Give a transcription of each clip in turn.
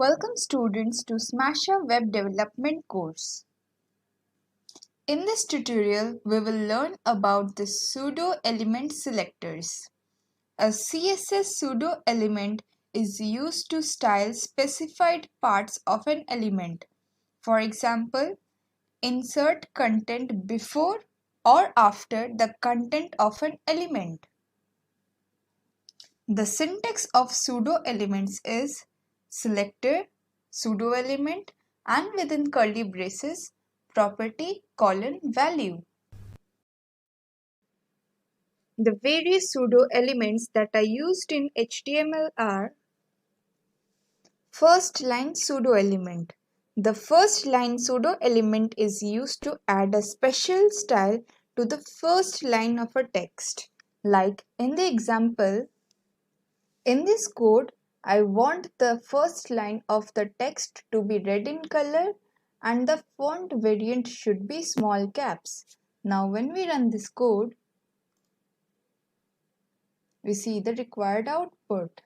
Welcome students to Smashub web development course. In this tutorial, we will learn about the pseudo element selectors. A CSS pseudo element is used to style specified parts of an element. For example, insert content before or after the content of an element. The syntax of pseudo elements is selector, pseudo element, and within curly braces, property colon value. The various pseudo elements that are used in HTML are: first line pseudo element. The first line pseudo element is used to add a special style to the first line of a text. Like in the example, in this code, I want the first line of the text to be red in color and the font variant should be small caps. Now when we run this code, we see the required output.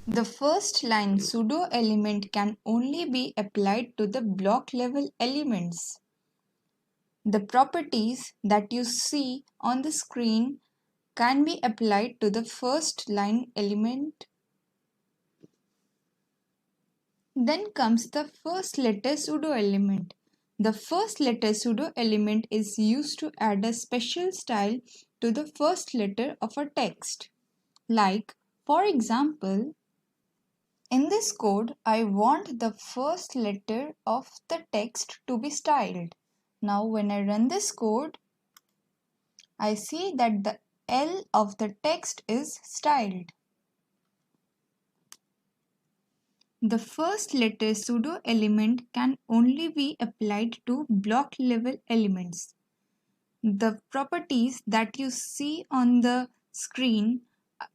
The first line pseudo element can only be applied to the block level elements. The properties that you see on the screen can be applied to the first line element. Then comes the first letter pseudo element. The first letter pseudo element is used to add a special style to the first letter of a text. Like, for example, in this code, I want the first letter of the text to be styled. Now when I run this code, I see that the L of the text is styled. The first letter pseudo element can only be applied to block level elements. The properties that you see on the screen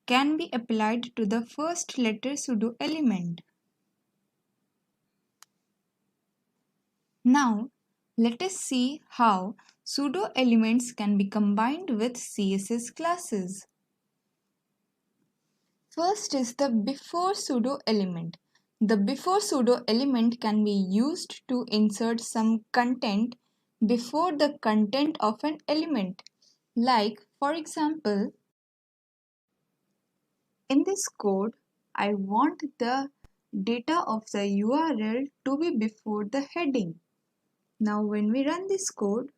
can be applied to the first letter pseudo element. Now, let us see how pseudo elements can be combined with CSS classes. First is the before pseudo element. The before pseudo element can be used to insert some content before the content of an element. Like, for example, in this code, I want the data of the URL to be before the heading. Now when we run this code,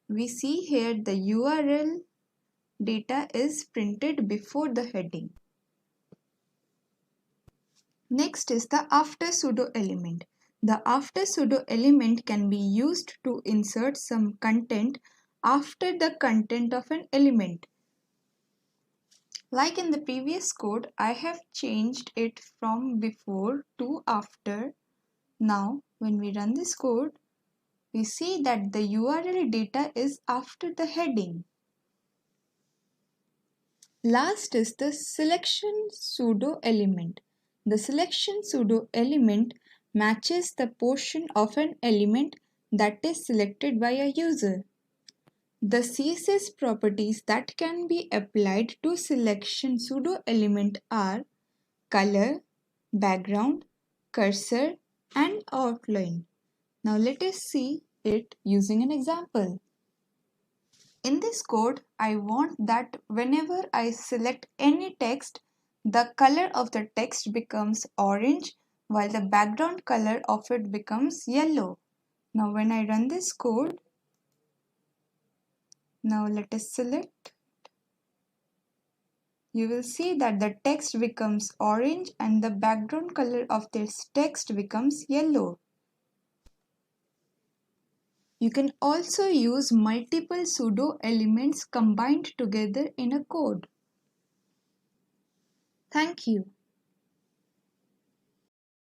we see here the URL data is printed before the heading. Next is the after pseudo element. The after pseudo element can be used to insert some content after the content of an element. Like in the previous code, I have changed it from before to after. Now when we run this code, we see that the URL data is after the heading. Last is the selection pseudo element. The selection pseudo element matches the portion of an element that is selected by a user. The CSS properties that can be applied to selection pseudo element are color, background, cursor, and outline. Now let us see it using an example. In this code, I want that whenever I select any text, the color of the text becomes orange while the background color of it becomes yellow. Now when I run this code, now let us select. You will see that the text becomes orange and the background color of this text becomes yellow. You can also use multiple pseudo elements combined together in a code. Thank you.